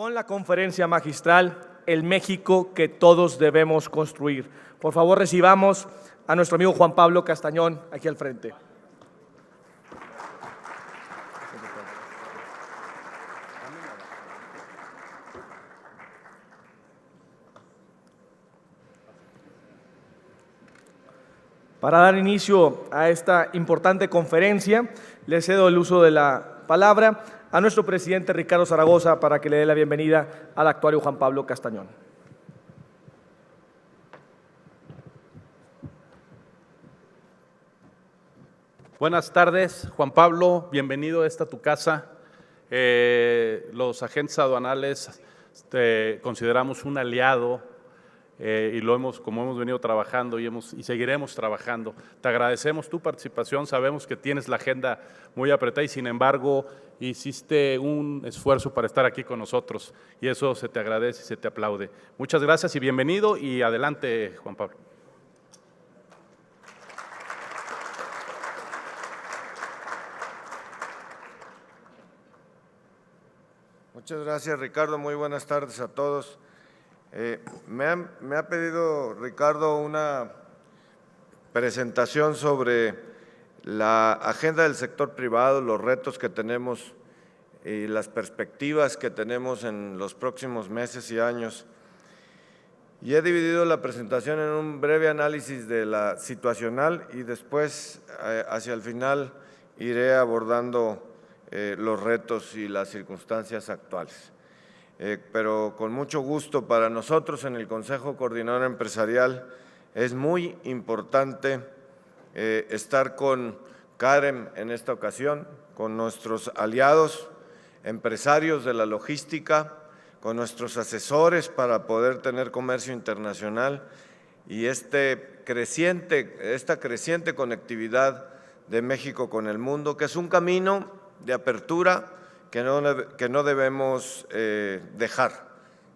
con la conferencia magistral El México que todos debemos construir. Por favor, recibamos a nuestro amigo Juan Pablo Castañón aquí al frente. Para dar inicio a esta importante conferencia, le cedo el uso de la palabra a nuestro presidente Ricardo Zaragoza para que le dé la bienvenida al actuario Juan Pablo Castañón. Buenas tardes, Juan Pablo, bienvenido a esta tu casa. Los agentes aduanales te consideramos un aliado y como hemos venido trabajando y seguiremos trabajando. Te agradecemos tu participación, sabemos que tienes la agenda muy apretada y sin embargo hiciste un esfuerzo para estar aquí con nosotros y eso se te agradece y se te aplaude. Muchas gracias y bienvenido y adelante, Juan Pablo. Muchas gracias, Ricardo. Muy buenas tardes a todos. Me ha pedido, Ricardo, una presentación sobre la agenda del sector privado, los retos que tenemos y las perspectivas que tenemos en los próximos meses y años. Y he dividido la presentación en un breve análisis de la situacional y después, hacia el final, iré abordando los retos y las circunstancias actuales. Pero con mucho gusto para nosotros en el Consejo Coordinador Empresarial es muy importante estar con CAREM en esta ocasión, con nuestros aliados empresarios de la logística, con nuestros asesores para poder tener comercio internacional y esta creciente conectividad de México con el mundo, que es un camino de apertura que no debemos dejar,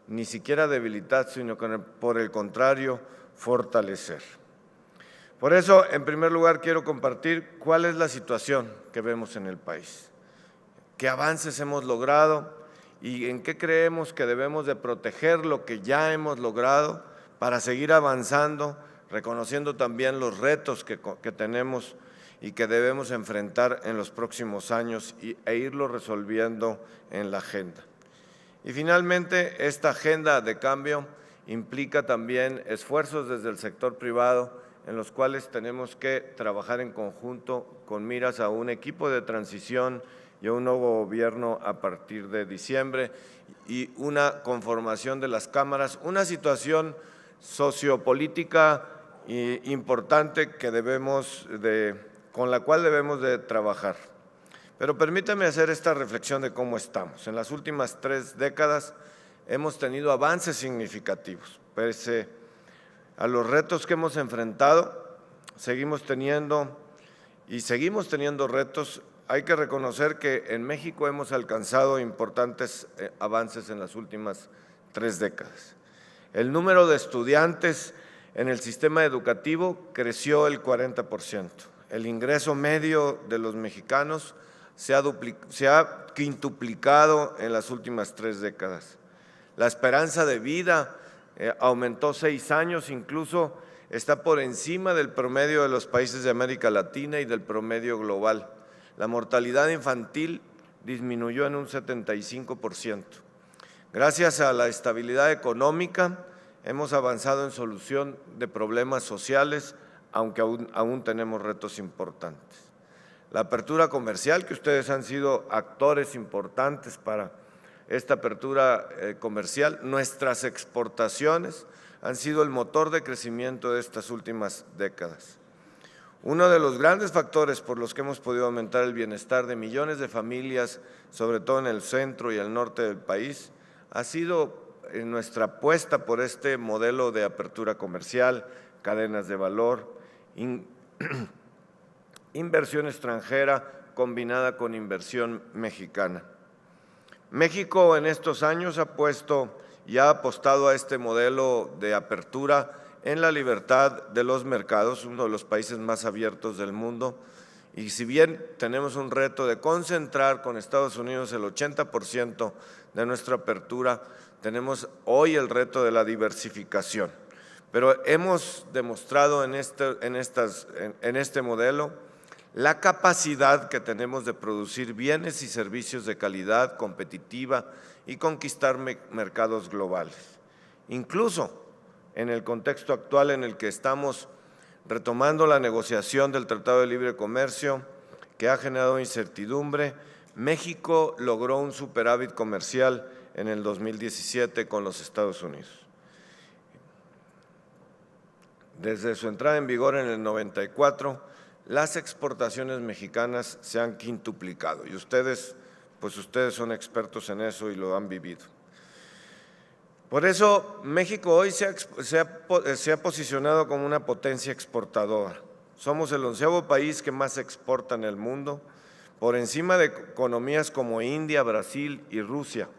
ni siquiera debilitar, sino que por el contrario, fortalecer. Por eso, en primer lugar, quiero compartir cuál es la situación que vemos en el país, qué avances hemos logrado y en qué creemos que debemos de proteger lo que ya hemos logrado para seguir avanzando, reconociendo también los retos que tenemos y que debemos enfrentar en los próximos años e irlo resolviendo en la agenda. Y finalmente, esta agenda de cambio implica también esfuerzos desde el sector privado en los cuales tenemos que trabajar en conjunto con miras a un equipo de transición y a un nuevo gobierno a partir de diciembre y una conformación de las cámaras, una situación sociopolítica importante que con la cual debemos de trabajar. Pero permítame hacer esta reflexión de cómo estamos. En las últimas 3 décadas hemos tenido avances significativos. Pese a los retos que hemos enfrentado, seguimos teniendo retos. Hay que reconocer que en México hemos alcanzado importantes avances en las últimas 3 décadas. El número de estudiantes en el sistema educativo creció el 40%. El ingreso medio de los mexicanos se ha quintuplicado en las últimas 3 décadas. La esperanza de vida aumentó 6 años, incluso está por encima del promedio de los países de América Latina y del promedio global. La mortalidad infantil disminuyó en un 75%. Gracias a la estabilidad económica, hemos avanzado en solución de problemas sociales, aunque aún tenemos retos importantes. La apertura comercial, que ustedes han sido actores importantes para esta apertura comercial, nuestras exportaciones han sido el motor de crecimiento de estas últimas décadas. Uno de los grandes factores por los que hemos podido aumentar el bienestar de millones de familias, sobre todo en el centro y el norte del país, ha sido nuestra apuesta por este modelo de apertura comercial, cadenas de valor, inversión extranjera combinada con inversión mexicana. México en estos años ha apostado a este modelo de apertura en la libertad de los mercados, uno de los países más abiertos del mundo, Y si bien tenemos un reto de concentrar con Estados Unidos el 80% de nuestra apertura, tenemos hoy el reto de la diversificación. Pero hemos demostrado en este modelo la capacidad que tenemos de producir bienes y servicios de calidad competitiva y conquistar mercados globales. Incluso en el contexto actual en el que estamos retomando la negociación del Tratado de Libre Comercio, que ha generado incertidumbre, México logró un superávit comercial en el 2017 con los Estados Unidos. Desde su entrada en vigor en el 94, las exportaciones mexicanas se han quintuplicado y ustedes son expertos en eso y lo han vivido. Por eso, México hoy se ha posicionado como una potencia exportadora. Somos el 11º país que más exporta en el mundo, por encima de economías como India, Brasil y Rusia,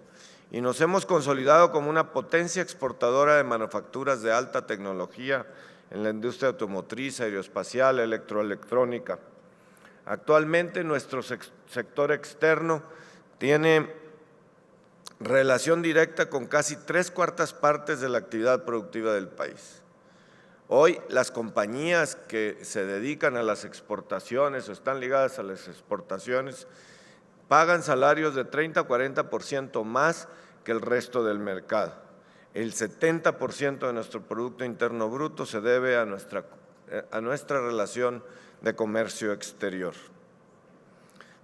y nos hemos consolidado como una potencia exportadora de manufacturas de alta tecnología en la industria automotriz, aeroespacial, electroelectrónica. Actualmente, nuestro sector externo tiene relación directa con casi 3/4 partes de la actividad productiva del país. Hoy, las compañías que se dedican a las exportaciones o están ligadas a las exportaciones pagan salarios de 30 a 40% más que el resto del mercado. El 70% de nuestro Producto Interno Bruto se debe a nuestra relación de comercio exterior.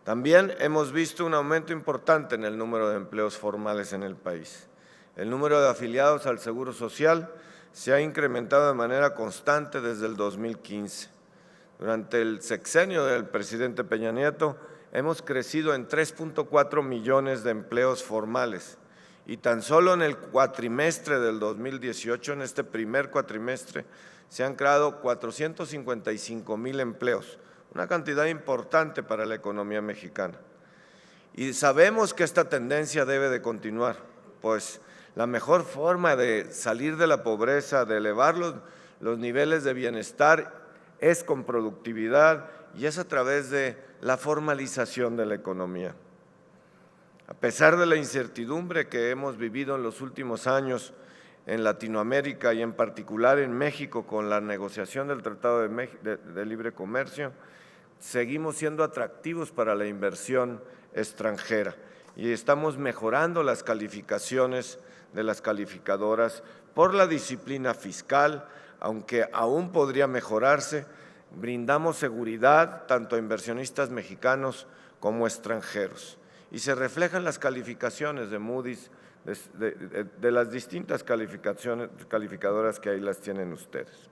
También hemos visto un aumento importante en el número de empleos formales en el país. El número de afiliados al Seguro Social se ha incrementado de manera constante desde el 2015. Durante el sexenio del presidente Peña Nieto, hemos crecido en 3.4 millones de empleos formales y tan solo en el cuatrimestre del 2018, en este primer cuatrimestre, se han creado 455,000 empleos, una cantidad importante para la economía mexicana. Y sabemos que esta tendencia debe de continuar, pues la mejor forma de salir de la pobreza, de elevar los niveles de bienestar, es con productividad y es a través de la formalización de la economía. A pesar de la incertidumbre que hemos vivido en los últimos años en Latinoamérica y en particular en México con la negociación del Tratado de Libre Comercio, seguimos siendo atractivos para la inversión extranjera y estamos mejorando las calificaciones de las calificadoras por la disciplina fiscal, aunque aún podría mejorarse. Brindamos seguridad tanto a inversionistas mexicanos como extranjeros y se reflejan las calificaciones de Moody's, de las distintas calificadoras que ahí las tienen ustedes.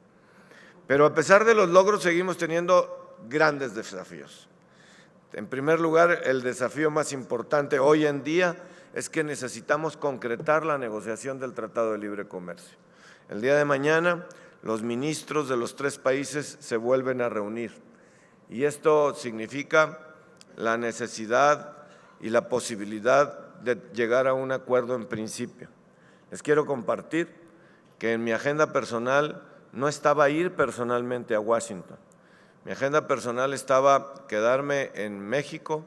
Pero a pesar de los logros seguimos teniendo grandes desafíos. En primer lugar, el desafío más importante hoy en día es que necesitamos concretar la negociación del Tratado de Libre Comercio. El día de mañana, los ministros de los 3 países se vuelven a reunir y esto significa la necesidad y la posibilidad de llegar a un acuerdo en principio. Les quiero compartir que en mi agenda personal no estaba ir personalmente a Washington. Mi agenda personal estaba quedarme en México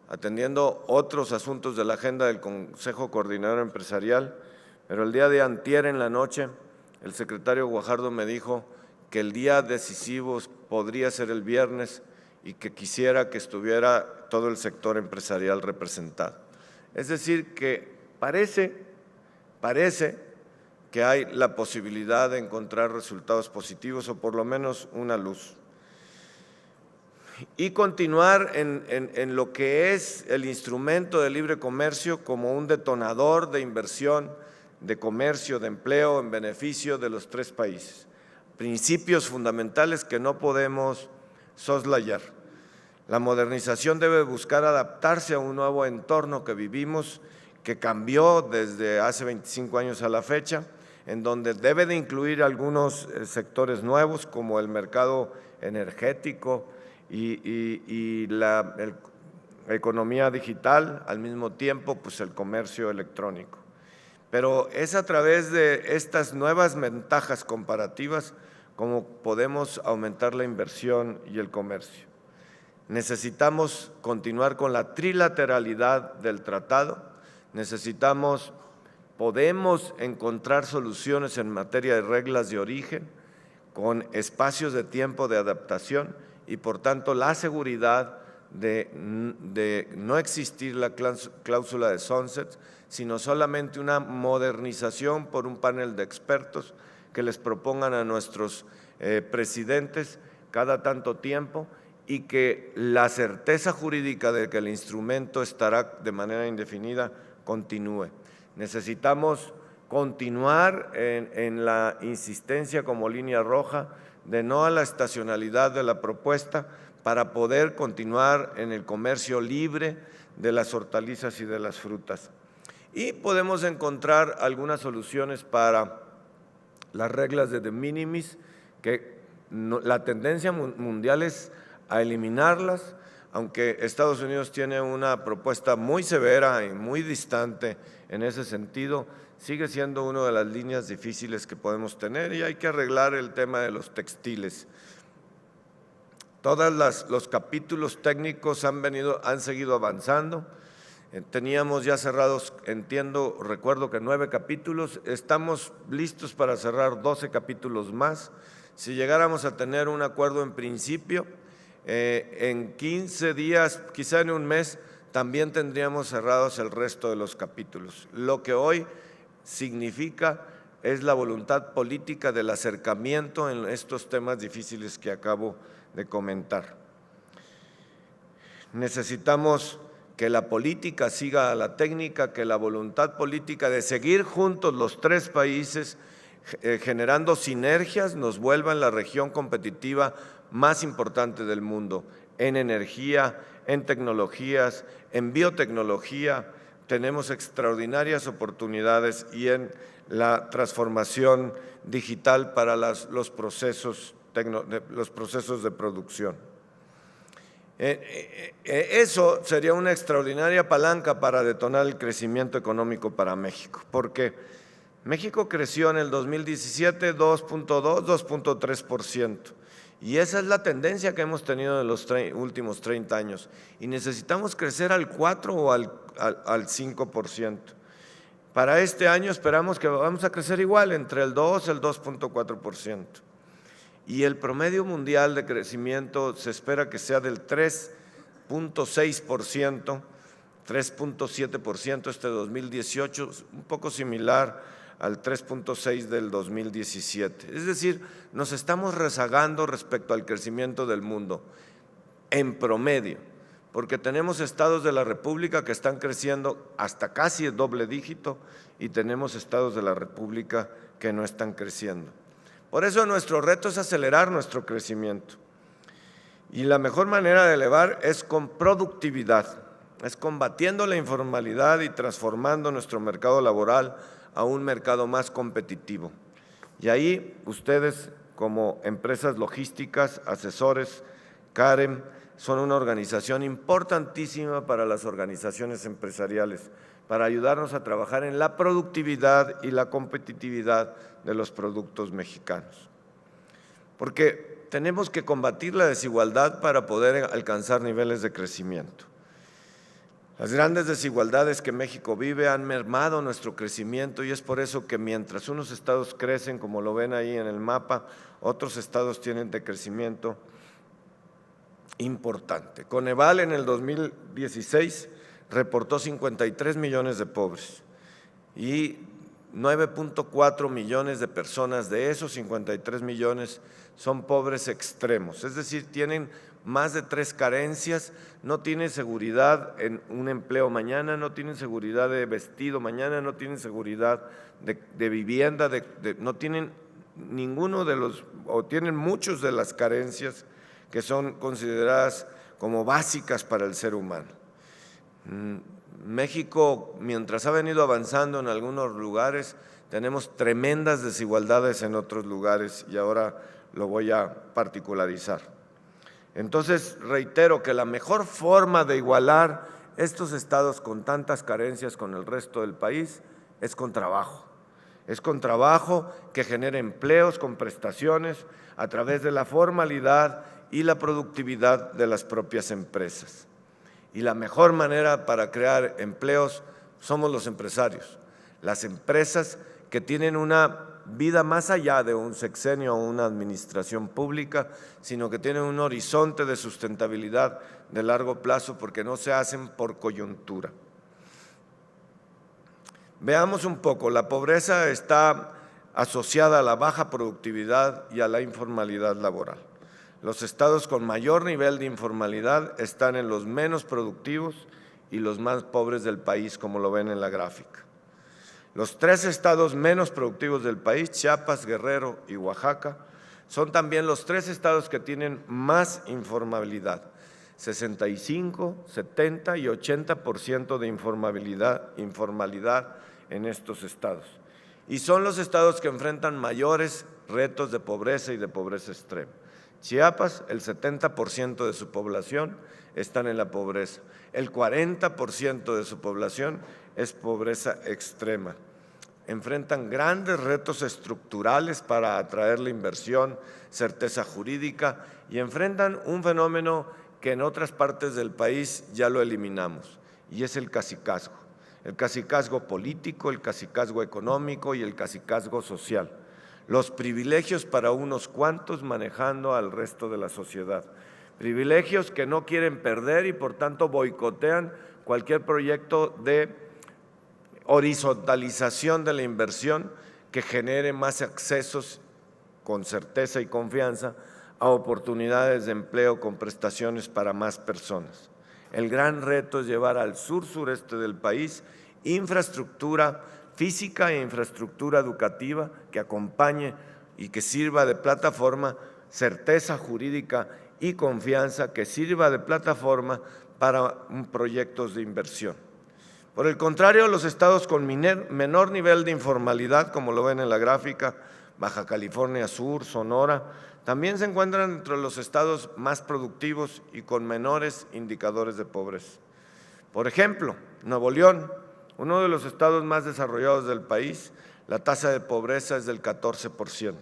atendiendo otros asuntos de la agenda del Consejo Coordinador Empresarial, pero el día de antier en la noche el secretario Guajardo me dijo que el día decisivo podría ser el viernes y que quisiera que estuviera todo el sector empresarial representado. Es decir, que parece que hay la posibilidad de encontrar resultados positivos o por lo menos una luz. Y continuar en lo que es el instrumento de libre comercio como un detonador de inversión, de comercio, de empleo en beneficio de los 3 países. Principios fundamentales que no podemos soslayar. La modernización debe buscar adaptarse a un nuevo entorno que vivimos, que cambió desde hace 25 años a la fecha, en donde debe de incluir algunos sectores nuevos como el mercado energético y la economía digital, al mismo tiempo pues el comercio electrónico. Pero es a través de estas nuevas ventajas comparativas como podemos aumentar la inversión y el comercio. Necesitamos continuar con la trilateralidad del tratado, podemos encontrar soluciones en materia de reglas de origen, con espacios de tiempo de adaptación y, por tanto, la seguridad de no existir la cláusula de sunset, sino solamente una modernización por un panel de expertos que les propongan a nuestros presidentes cada tanto tiempo, y que la certeza jurídica de que el instrumento estará de manera indefinida continúe. Necesitamos continuar en la insistencia como línea roja de no a la estacionalidad de la propuesta para poder continuar en el comercio libre de las hortalizas y de las frutas. Y podemos encontrar algunas soluciones para las reglas de minimis, que la tendencia mundial es a eliminarlas, aunque Estados Unidos tiene una propuesta muy severa y muy distante en ese sentido. Sigue siendo una de las líneas difíciles que podemos tener, y hay que arreglar el tema de los textiles. Todos los capítulos técnicos han seguido avanzando. Teníamos ya cerrados, recuerdo que 9 capítulos, estamos listos para cerrar 12 capítulos más. Si llegáramos a tener un acuerdo en principio, en 15 días, quizá en un mes, también tendríamos cerrados el resto de los capítulos. Lo que hoy significa es la voluntad política del acercamiento en estos temas difíciles que acabo de comentar. Necesitamos que la política siga a la técnica, que la voluntad política de seguir juntos los 3 países generando sinergias nos vuelvan la región competitiva más importante del mundo en energía, en tecnologías, en biotecnología. Tenemos extraordinarias oportunidades, y en la transformación digital para los procesos de producción. Eso sería una extraordinaria palanca para detonar el crecimiento económico para México, porque México creció en el 2017 2.2, 2.3%, y esa es la tendencia que hemos tenido en los últimos 30 años, y necesitamos crecer al 4 o al 5%. Para este año esperamos que vamos a crecer igual, entre el 2 y el 2.4%. Y el promedio mundial de crecimiento se espera que sea del 3.6%, 3.7% este 2018, un poco similar al 3.6% del 2017. Es decir, nos estamos rezagando respecto al crecimiento del mundo, en promedio, porque tenemos estados de la República que están creciendo hasta casi el doble dígito, y tenemos estados de la República que no están creciendo. Por eso nuestro reto es acelerar nuestro crecimiento, y la mejor manera de elevar es con productividad, es combatiendo la informalidad y transformando nuestro mercado laboral a un mercado más competitivo. Y ahí ustedes, como empresas logísticas, asesores, CAREM, son una organización importantísima para las organizaciones empresariales, para ayudarnos a trabajar en la productividad y la competitividad de los productos mexicanos. Porque tenemos que combatir la desigualdad para poder alcanzar niveles de crecimiento. Las grandes desigualdades que México vive han mermado nuestro crecimiento, y es por eso que mientras unos estados crecen, como lo ven ahí en el mapa, otros estados tienen decrecimiento importante. Coneval en el 2016 reportó 53 millones de pobres y 9.4 millones de personas de esos 53 millones son pobres extremos, es decir, tienen más de 3 carencias: no tienen seguridad en un empleo mañana, no tienen seguridad de vestido mañana, no tienen seguridad de vivienda, no tienen ninguno de los, o tienen muchos de las carencias que son consideradas como básicas para el ser humano. México, mientras ha venido avanzando en algunos lugares, tenemos tremendas desigualdades en otros lugares, y ahora lo voy a particularizar. Entonces, reitero que la mejor forma de igualar estos estados con tantas carencias con el resto del país es con trabajo. Es con trabajo que genere empleos con prestaciones a través de la formalidad y la productividad de las propias empresas. Y la mejor manera para crear empleos somos los empresarios, las empresas que tienen una vida más allá de un sexenio o una administración pública, sino que tienen un horizonte de sustentabilidad de largo plazo porque no se hacen por coyuntura. Veamos un poco, la pobreza está asociada a la baja productividad y a la informalidad laboral. Los estados con mayor nivel de informalidad están en los menos productivos y los más pobres del país, como lo ven en la gráfica. Los 3 estados menos productivos del país, Chiapas, Guerrero y Oaxaca, son también los 3 estados que tienen más informalidad, 65, 70 y 80% de informalidad en estos estados. Y son los estados que enfrentan mayores retos de pobreza y de pobreza extrema. Chiapas, el 70% de su población están en la pobreza. El 40% de su población es pobreza extrema. Enfrentan grandes retos estructurales para atraer la inversión, certeza jurídica y enfrentan un fenómeno que en otras partes del país ya lo eliminamos y es el cacicazgo político, el cacicazgo económico y el cacicazgo social. Los privilegios para unos cuantos manejando al resto de la sociedad. Privilegios que no quieren perder y por tanto boicotean cualquier proyecto de horizontalización de la inversión que genere más accesos con certeza y confianza a oportunidades de empleo con prestaciones para más personas. El gran reto es llevar al sur-sureste del país infraestructura física e infraestructura educativa que acompañe y que sirva de plataforma, certeza jurídica y confianza que sirva de plataforma para proyectos de inversión. Por el contrario, los estados con menor nivel de informalidad, como lo ven en la gráfica, Baja California Sur, Sonora, también se encuentran entre los estados más productivos y con menores indicadores de pobreza. Por ejemplo, Nuevo León, uno de los estados más desarrollados del país, la tasa de pobreza es del 14%,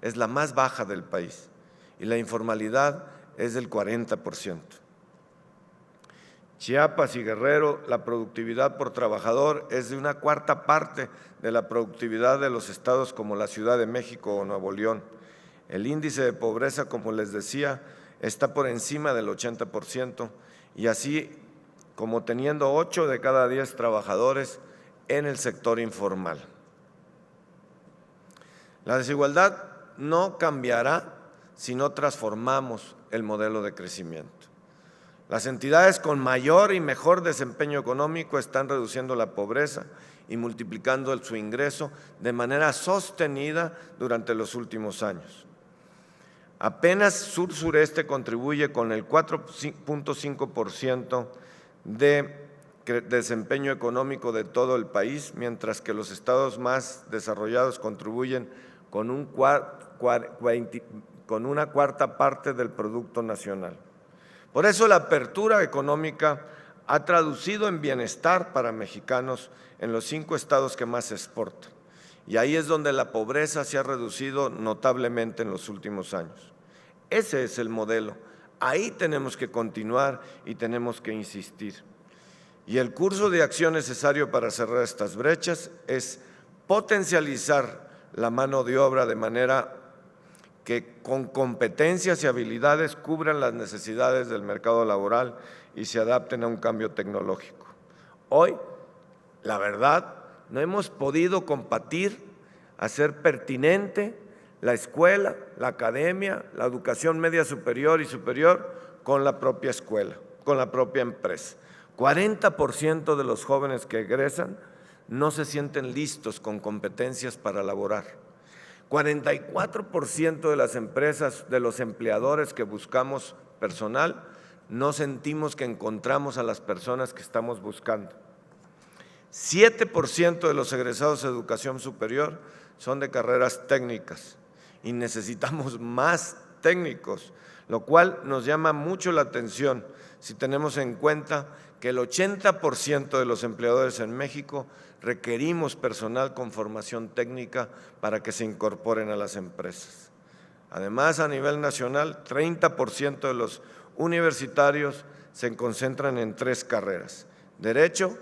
es la más baja del país y la informalidad es del 40%. Chiapas y Guerrero, la productividad por trabajador es de una cuarta parte de la productividad de los estados como la Ciudad de México o Nuevo León. El índice de pobreza, como les decía, está por encima del 80% y así como teniendo 8 de cada 10 trabajadores en el sector informal. La desigualdad no cambiará si no transformamos el modelo de crecimiento. Las entidades con mayor y mejor desempeño económico están reduciendo la pobreza y multiplicando su ingreso de manera sostenida durante los últimos años. Apenas sur-sureste contribuye con el 4.5% de desempeño económico de todo el país, mientras que los estados más desarrollados contribuyen con una cuarta parte del Producto Nacional. Por eso la apertura económica ha traducido en bienestar para mexicanos en los 5 estados que más exportan. Y ahí es donde la pobreza se ha reducido notablemente en los últimos años. Ese es el modelo. Ahí tenemos que continuar y tenemos que insistir. Y el curso de acción necesario para cerrar estas brechas es potencializar la mano de obra de manera que con competencias y habilidades cubran las necesidades del mercado laboral y se adapten a un cambio tecnológico. Hoy, la verdad, no hemos podido combatir, hacer pertinente la escuela, la academia, la educación media superior y superior con la propia escuela, con la propia empresa. 40% de los jóvenes que egresan no se sienten listos con competencias para laborar. 44% de las empresas, de los empleadores que buscamos personal, no sentimos que encontramos a las personas que estamos buscando. 7% de los egresados de educación superior son de carreras técnicas y necesitamos más técnicos, lo cual nos llama mucho la atención si tenemos en cuenta que el 80% de los empleadores en México requerimos personal con formación técnica para que se incorporen a las empresas. Además, a nivel nacional, 30% de los universitarios se concentran en 3 carreras: Derecho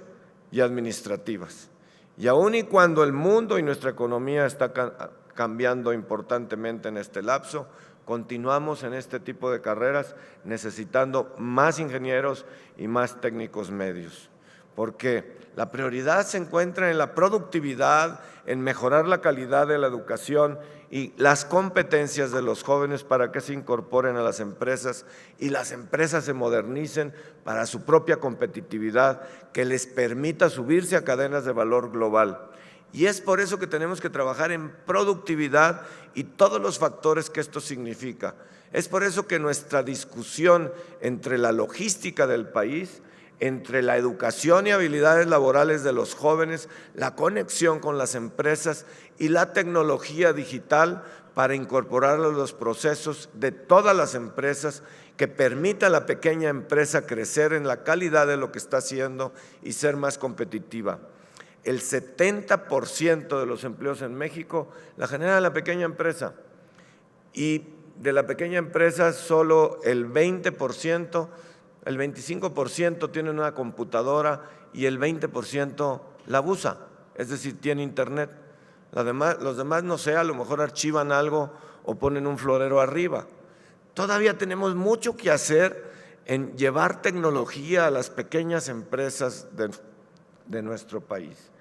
y Administrativas. Y aun y cuando el mundo y nuestra economía está cambiando importantemente en este lapso, continuamos en este tipo de carreras necesitando más ingenieros y más técnicos medios, porque la prioridad se encuentra en la productividad, en mejorar la calidad de la educación y las competencias de los jóvenes para que se incorporen a las empresas y las empresas se modernicen para su propia competitividad, que les permita subirse a cadenas de valor global. Y es por eso que tenemos que trabajar en productividad y todos los factores que esto significa. Es por eso que nuestra discusión entre la logística del país, entre la educación y habilidades laborales de los jóvenes, la conexión con las empresas y la tecnología digital para incorporarlo a los procesos de todas las empresas, que permita a la pequeña empresa crecer en la calidad de lo que está haciendo y ser más competitiva. El 70% de los empleos en México la genera la pequeña empresa, y de la pequeña empresa solo el 20%, el 25% tiene una computadora y el 20% la usa, es decir, tiene internet. Los demás, no sé, a lo mejor archivan algo o ponen un florero arriba. Todavía tenemos mucho que hacer en llevar tecnología a las pequeñas empresas de nuestro país.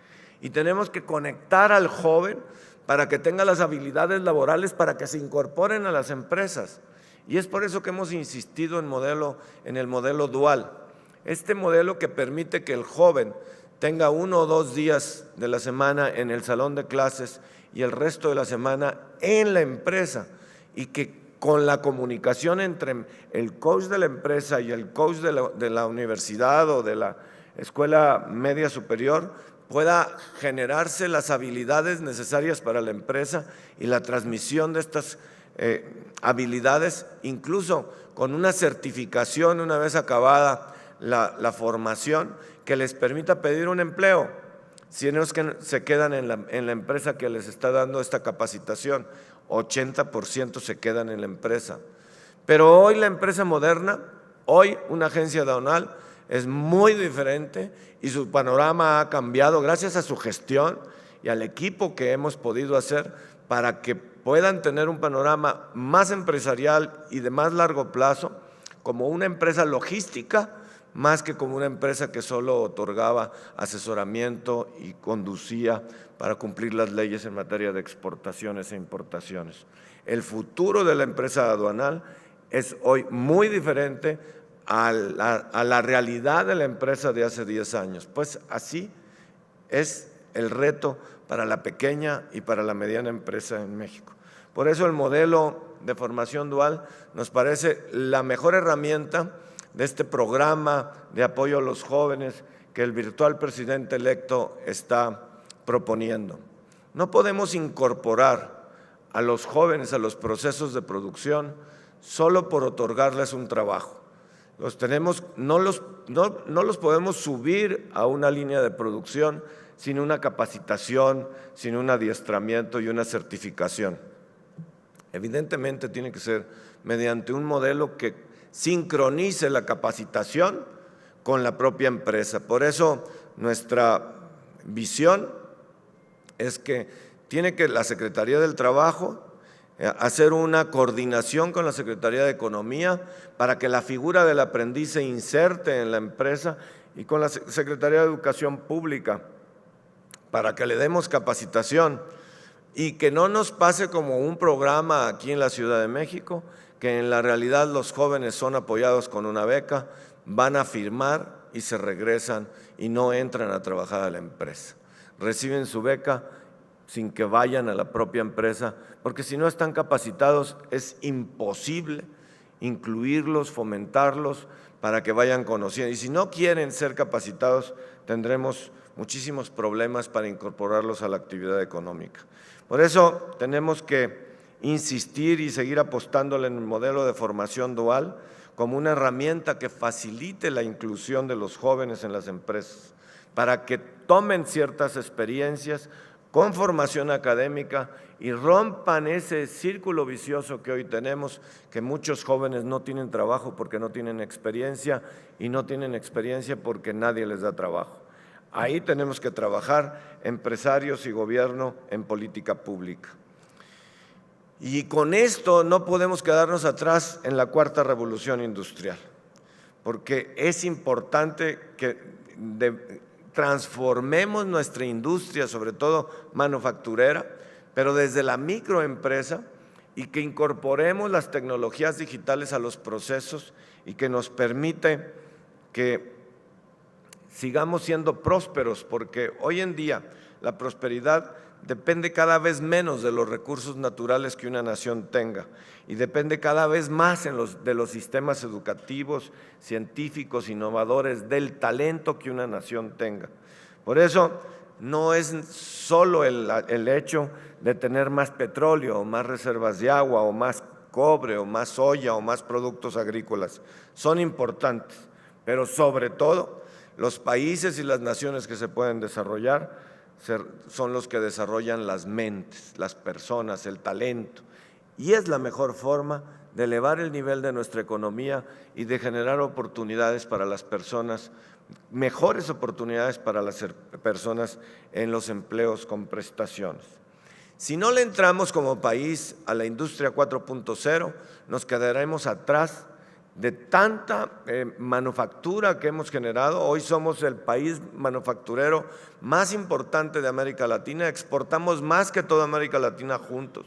Y tenemos que conectar al joven para que tenga las habilidades laborales para que se incorporen a las empresas. Y es por eso que hemos insistido en el modelo dual. Este modelo que permite que el joven tenga 1 o 2 días de la semana en el salón de clases y el resto de la semana en la empresa, y que con la comunicación entre el coach de la empresa y el coach de la universidad o de la escuela media superior pueda generarse las habilidades necesarias para la empresa y la transmisión de estas habilidades, incluso con una certificación una vez acabada la formación, que les permita pedir un empleo, si no es que se quedan en la empresa que les está dando esta capacitación. 80% se quedan en la empresa. Pero hoy la empresa moderna, hoy una agencia aduanal es muy diferente y su panorama ha cambiado gracias a su gestión y al equipo que hemos podido hacer para que puedan tener un panorama más empresarial y de más largo plazo, como una empresa logística, más que como una empresa que solo otorgaba asesoramiento y conducía para cumplir las leyes en materia de exportaciones e importaciones. El futuro de la empresa aduanal es hoy muy diferente a la realidad de la empresa de hace 10 años. Pues así es el reto para la pequeña y para la mediana empresa en México. Por eso el modelo de formación dual nos parece la mejor herramienta de este programa de apoyo a los jóvenes que el virtual presidente electo está proponiendo. No podemos incorporar a los jóvenes a los procesos de producción solo por otorgarles un trabajo. No los podemos subir a una línea de producción sin una capacitación, sin un adiestramiento y una certificación. Evidentemente tiene que ser mediante un modelo que sincronice la capacitación con la propia empresa. Por eso nuestra visión es que tiene que la Secretaría del Trabajo hacer una coordinación con la Secretaría de Economía para que la figura del aprendiz se inserte en la empresa, y con la Secretaría de Educación Pública para que le demos capacitación, y que no nos pase como un programa aquí en la Ciudad de México, que en la realidad los jóvenes son apoyados con una beca, van a firmar y se regresan y no entran a trabajar a la empresa. Reciben su beca sin que vayan a la propia empresa, porque si no están capacitados es imposible incluirlos, fomentarlos para que vayan conociendo. Y si no quieren ser capacitados, tendremos muchísimos problemas para incorporarlos a la actividad económica. Por eso tenemos que insistir y seguir apostándole en el modelo de formación dual como una herramienta que facilite la inclusión de los jóvenes en las empresas, para que tomen ciertas experiencias con formación académica y rompan ese círculo vicioso que hoy tenemos, que muchos jóvenes no tienen trabajo porque no tienen experiencia y no tienen experiencia porque nadie les da trabajo. Ahí tenemos que trabajar empresarios y gobierno en política pública. Y con esto no podemos quedarnos atrás en la cuarta revolución industrial, porque es importante que transformemos nuestra industria, sobre todo manufacturera, pero desde la microempresa, y que incorporemos las tecnologías digitales a los procesos y que nos permite que sigamos siendo prósperos, porque hoy en día la prosperidad depende cada vez menos de los recursos naturales que una nación tenga y depende cada vez más de los sistemas educativos, científicos, innovadores, del talento que una nación tenga. Por eso no es solo el hecho de tener más petróleo, o más reservas de agua, o más cobre, o más soya, o más productos agrícolas. Son importantes, pero sobre todo los países y las naciones que se pueden desarrollar son los que desarrollan las mentes, las personas, el talento. Y es la mejor forma de elevar el nivel de nuestra economía y de generar oportunidades para las personas, mejores oportunidades para las personas en los empleos con prestaciones. Si no le entramos como país a la industria 4.0, nos quedaremos atrás de tanta manufactura que hemos generado. Hoy somos el país manufacturero más importante de América Latina, exportamos más que toda América Latina juntos.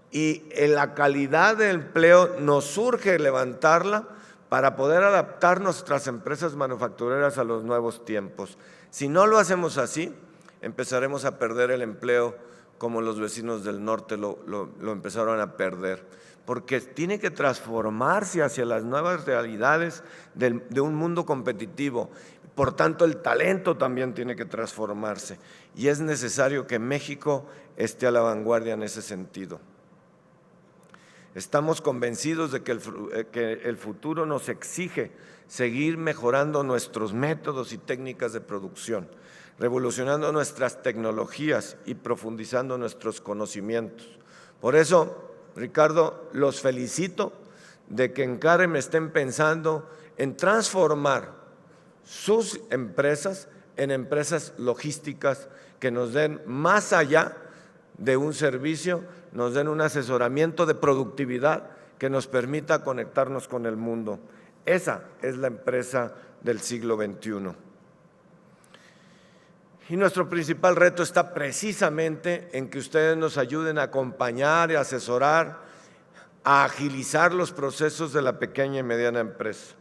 Y en la calidad de empleo nos urge levantarla para poder adaptar nuestras empresas manufactureras a los nuevos tiempos. Si no lo hacemos así, empezaremos a perder el empleo como los vecinos del norte lo empezaron a perder, porque tiene que transformarse hacia las nuevas realidades de un mundo competitivo. Por tanto, el talento también tiene que transformarse y es necesario que México esté a la vanguardia en ese sentido. Estamos convencidos de que el futuro nos exige seguir mejorando nuestros métodos y técnicas de producción, revolucionando nuestras tecnologías y profundizando nuestros conocimientos. Por eso, Ricardo, los felicito de que en CAREM estén pensando en transformar sus empresas en empresas logísticas que nos den más allá de un servicio, nos den un asesoramiento de productividad que nos permita conectarnos con el mundo. Esa es la empresa del siglo XXI. Y nuestro principal reto está precisamente en que ustedes nos ayuden a acompañar y asesorar, a agilizar los procesos de la pequeña y mediana empresa.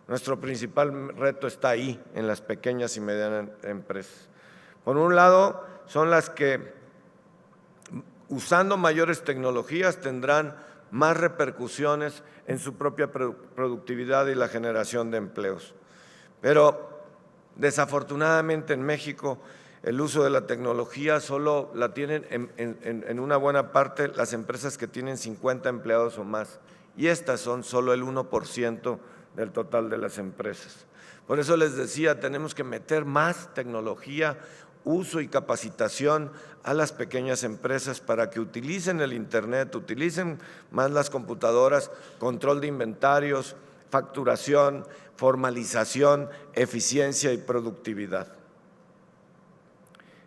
Nuestro principal reto está ahí, en las pequeñas y medianas empresas. Por un lado, son las que, usando mayores tecnologías, tendrán más repercusiones en su propia productividad y la generación de empleos. Pero desafortunadamente en México el uso de la tecnología solo la tienen en una buena parte las empresas que tienen 50 empleados o más, y estas son solo el 1% del total de las empresas. Por eso les decía, tenemos que meter más tecnología, uso y capacitación a las pequeñas empresas para que utilicen el Internet, utilicen más las computadoras, control de inventarios, facturación, formalización, eficiencia y productividad.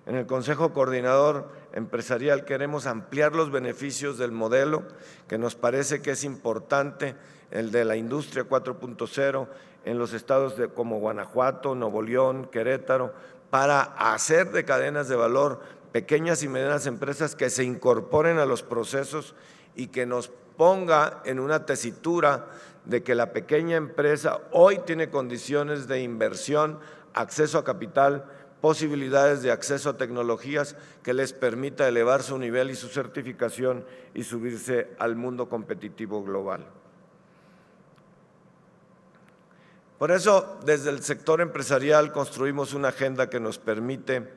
En el Consejo Coordinador Empresarial queremos ampliar los beneficios del modelo, que nos parece que es importante, el de la industria 4.0 en los estados como Guanajuato, Nuevo León, Querétaro, para hacer de cadenas de valor pequeñas y medianas empresas que se incorporen a los procesos y que nos ponga en una tesitura de que la pequeña empresa hoy tiene condiciones de inversión, acceso a capital, posibilidades de acceso a tecnologías que les permita elevar su nivel y su certificación y subirse al mundo competitivo global. Por eso, desde el sector empresarial construimos una agenda que nos permite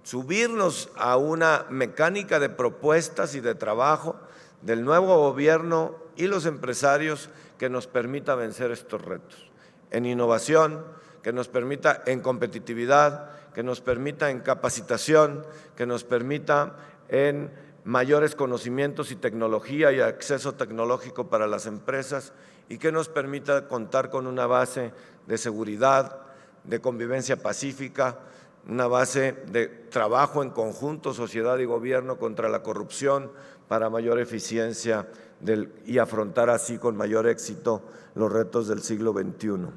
subirnos a una mecánica de propuestas y de trabajo del nuevo gobierno y los empresarios que nos permita vencer estos retos. En innovación, que nos permita en competitividad, que nos permita en capacitación, que nos permita en mayores conocimientos y tecnología y acceso tecnológico para las empresas y que nos permita contar con una base de seguridad, de convivencia pacífica, una base de trabajo en conjunto, sociedad y gobierno contra la corrupción para mayor eficiencia y afrontar así con mayor éxito los retos del siglo XXI.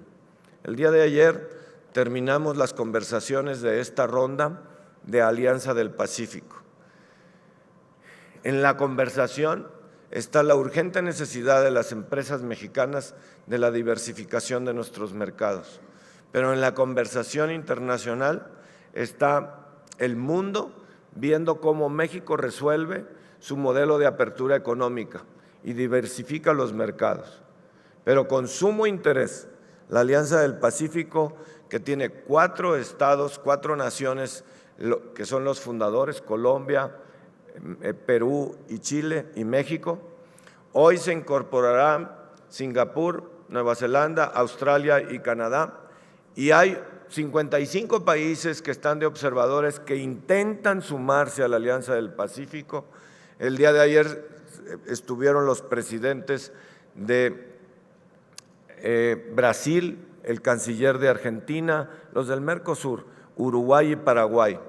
El día de ayer terminamos las conversaciones de esta ronda de Alianza del Pacífico. En la conversación está la urgente necesidad de las empresas mexicanas de la diversificación de nuestros mercados. Pero en la conversación internacional está el mundo viendo cómo México resuelve su modelo de apertura económica y diversifica los mercados. Pero con sumo interés, la Alianza del Pacífico, que tiene 4 estados, 4 naciones, que son los fundadores, Colombia, Perú y Chile y México. Hoy se incorporarán Singapur, Nueva Zelanda, Australia y Canadá, y hay 55 países que están de observadores que intentan sumarse a la Alianza del Pacífico. El día de ayer estuvieron los presidentes de Brasil, el canciller de Argentina, los del Mercosur, Uruguay y Paraguay,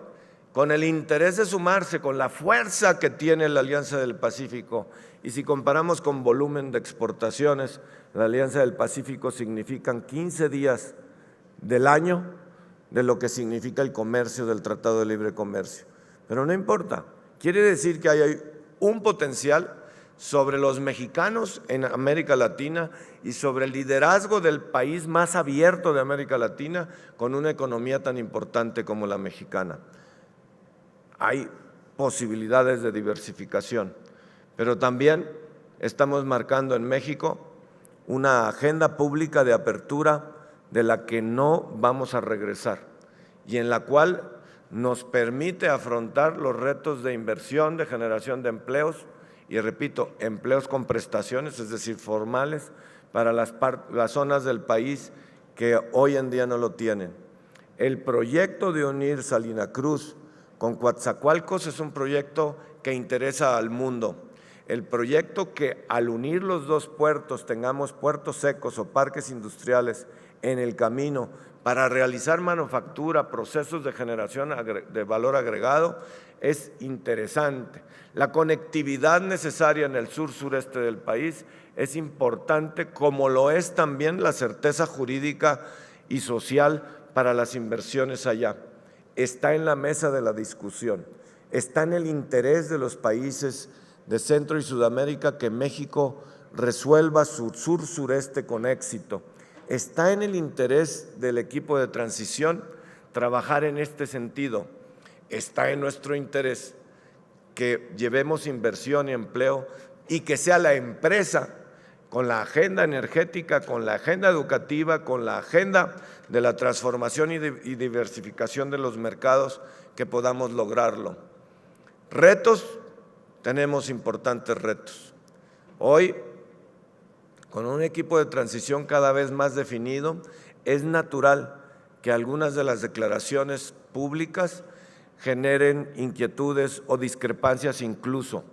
con el interés de sumarse, con la fuerza que tiene la Alianza del Pacífico. Y si comparamos con volumen de exportaciones, la Alianza del Pacífico significan 15 días del año de lo que significa el comercio del Tratado de Libre Comercio. Pero no importa, quiere decir que hay un potencial sobre los mexicanos en América Latina y sobre el liderazgo del país más abierto de América Latina con una economía tan importante como la mexicana. Hay posibilidades de diversificación, pero también estamos marcando en México una agenda pública de apertura de la que no vamos a regresar y en la cual nos permite afrontar los retos de inversión, de generación de empleos y, repito, empleos con prestaciones, es decir, formales, para las zonas del país que hoy en día no lo tienen. El proyecto de unir Salina Cruz con Coatzacoalcos es un proyecto que interesa al mundo. El proyecto que al unir los dos puertos tengamos puertos secos o parques industriales en el camino para realizar manufactura, procesos de generación de valor agregado, es interesante. La conectividad necesaria en el sur-sureste del país es importante, como lo es también la certeza jurídica y social para las inversiones allá. Está en la mesa de la discusión, está en el interés de los países de Centro y Sudamérica que México resuelva su sur-sureste con éxito. Está en el interés del equipo de transición trabajar en este sentido. Está en nuestro interés que llevemos inversión y empleo y que sea la empresa con la agenda energética, con la agenda educativa, con la agenda de la transformación y diversificación de los mercados que podamos lograrlo. Retos, tenemos importantes retos. Hoy, con un equipo de transición cada vez más definido, es natural que algunas de las declaraciones públicas generen inquietudes o discrepancias, incluso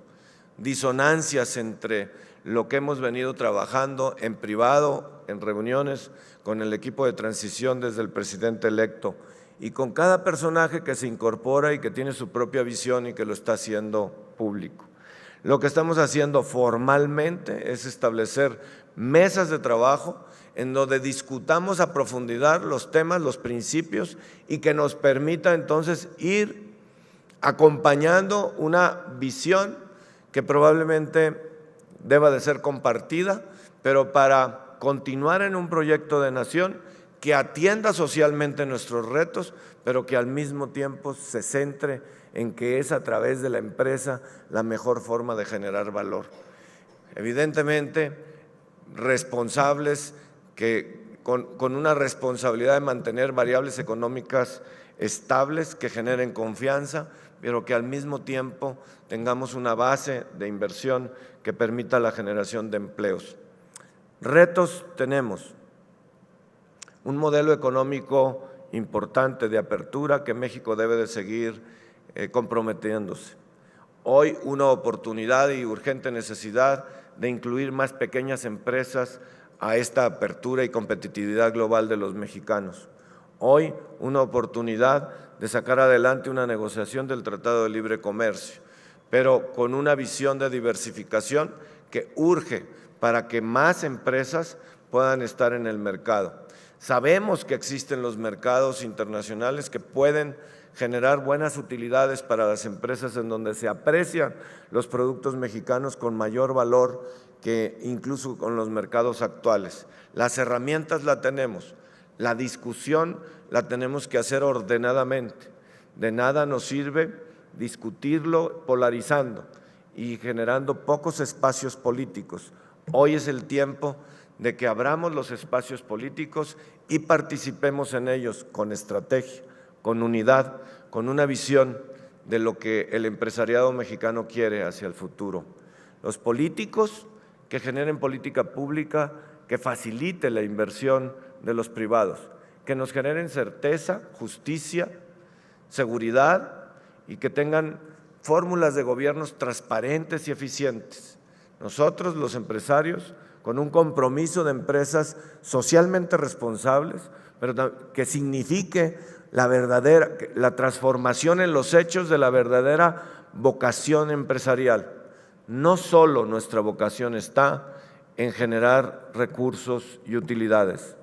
disonancias entre lo que hemos venido trabajando en privado, en reuniones con el equipo de transición desde el presidente electo y con cada personaje que se incorpora y que tiene su propia visión y que lo está haciendo público. Lo que estamos haciendo formalmente es establecer mesas de trabajo en donde discutamos a profundidad los temas, los principios y que nos permita entonces ir acompañando una visión que probablemente deba de ser compartida, pero para continuar en un proyecto de nación que atienda socialmente nuestros retos, pero que al mismo tiempo se centre en que es a través de la empresa la mejor forma de generar valor. Evidentemente, responsables que con una responsabilidad de mantener variables económicas estables que generen confianza, pero que al mismo tiempo tengamos una base de inversión que permita la generación de empleos. Retos tenemos. un modelo económico importante de apertura que México debe de seguir comprometiéndose. Hoy una oportunidad y urgente necesidad de incluir más pequeñas empresas a esta apertura y competitividad global de los mexicanos. Hoy una oportunidad de sacar adelante una negociación del Tratado de Libre Comercio, pero con una visión de diversificación que urge para que más empresas puedan estar en el mercado. Sabemos que existen los mercados internacionales que pueden generar buenas utilidades para las empresas en donde se aprecian los productos mexicanos con mayor valor que incluso con los mercados actuales. Las herramientas las tenemos, la discusión la tenemos que hacer ordenadamente. De nada nos sirve discutirlo polarizando y generando pocos espacios políticos. Hoy es el tiempo de que abramos los espacios políticos y participemos en ellos con estrategia, con unidad, con una visión de lo que el empresariado mexicano quiere hacia el futuro. Los políticos que generen política pública que facilite la inversión de los privados, que nos generen certeza, justicia, seguridad y que tengan fórmulas de gobiernos transparentes y eficientes. Nosotros, los empresarios, con un compromiso de empresas socialmente responsables, pero que signifique la transformación en los hechos de la verdadera vocación empresarial. No solo nuestra vocación está en generar recursos y utilidades,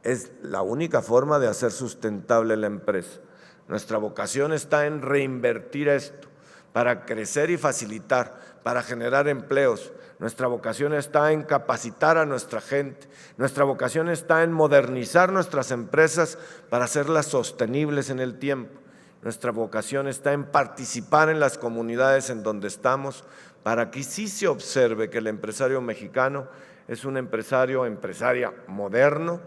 es la única forma de hacer sustentable la empresa. Nuestra vocación está en reinvertir esto para crecer y facilitar, para generar empleos. Nuestra vocación está en capacitar a nuestra gente. Nuestra vocación está en modernizar nuestras empresas para hacerlas sostenibles en el tiempo. Nuestra vocación está en participar en las comunidades en donde estamos para que sí se observe que el empresario mexicano es un empresaria moderno,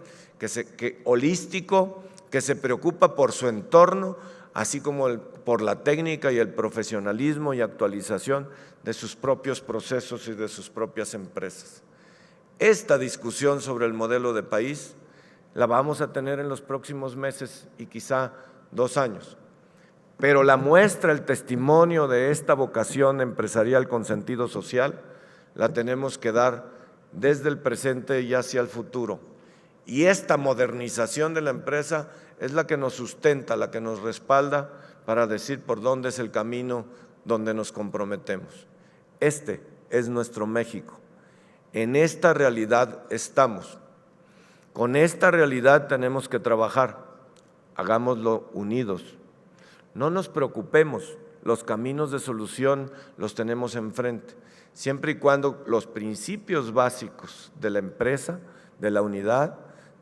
holístico, que se preocupa por su entorno, así como por la técnica y el profesionalismo y actualización de sus propios procesos y de sus propias empresas. Esta discusión sobre el modelo de país la vamos a tener en los próximos meses y quizá 2 años, pero la muestra, el testimonio de esta vocación empresarial con sentido social la tenemos que dar desde el presente y hacia el futuro. Y esta modernización de la empresa es la que nos sustenta, la que nos respalda para decir por dónde es el camino donde nos comprometemos. Este es nuestro México. En esta realidad estamos. Con esta realidad tenemos que trabajar. Hagámoslo unidos. No nos preocupemos, los caminos de solución los tenemos enfrente, siempre y cuando los principios básicos de la empresa, de la unidad,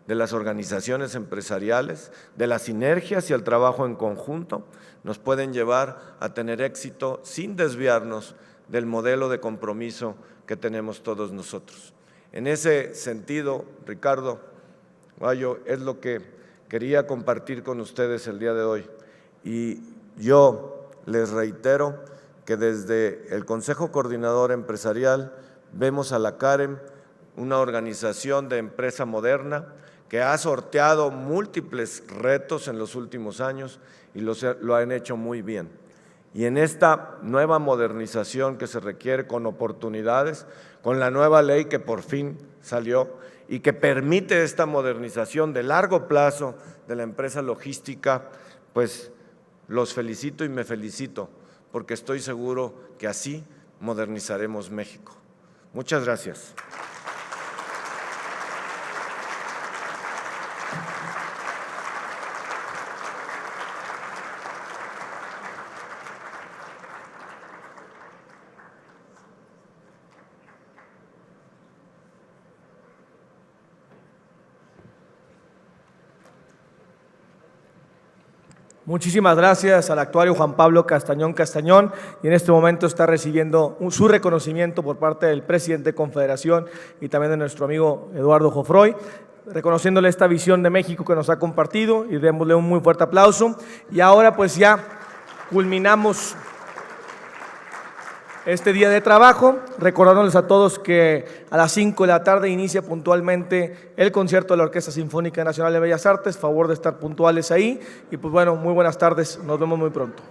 de las organizaciones empresariales, de las sinergias y el trabajo en conjunto, nos pueden llevar a tener éxito sin desviarnos del modelo de compromiso que tenemos todos nosotros. En ese sentido, Ricardo Gallo, es lo que quería compartir con ustedes el día de hoy. Y yo les reitero que desde el Consejo Coordinador Empresarial vemos a la CAREM una organización de empresa moderna que ha sorteado múltiples retos en los últimos años y lo han hecho muy bien. Y en esta nueva modernización que se requiere con oportunidades, con la nueva ley que por fin salió y que permite esta modernización de largo plazo de la empresa logística, pues los felicito y me felicito, porque estoy seguro que así modernizaremos México. Muchas gracias. Muchísimas gracias al actuario Juan Pablo Castañón Castañón, y en este momento está recibiendo su reconocimiento por parte del presidente de Confederación y también de nuestro amigo Eduardo Jofroy, reconociéndole esta visión de México que nos ha compartido, y démosle un muy fuerte aplauso. Y ahora pues ya culminamos este día de trabajo, recordándoles a todos que a las 5 de la tarde inicia puntualmente el concierto de la Orquesta Sinfónica Nacional de Bellas Artes. Favor de estar puntuales ahí y pues bueno, muy buenas tardes, nos vemos muy pronto.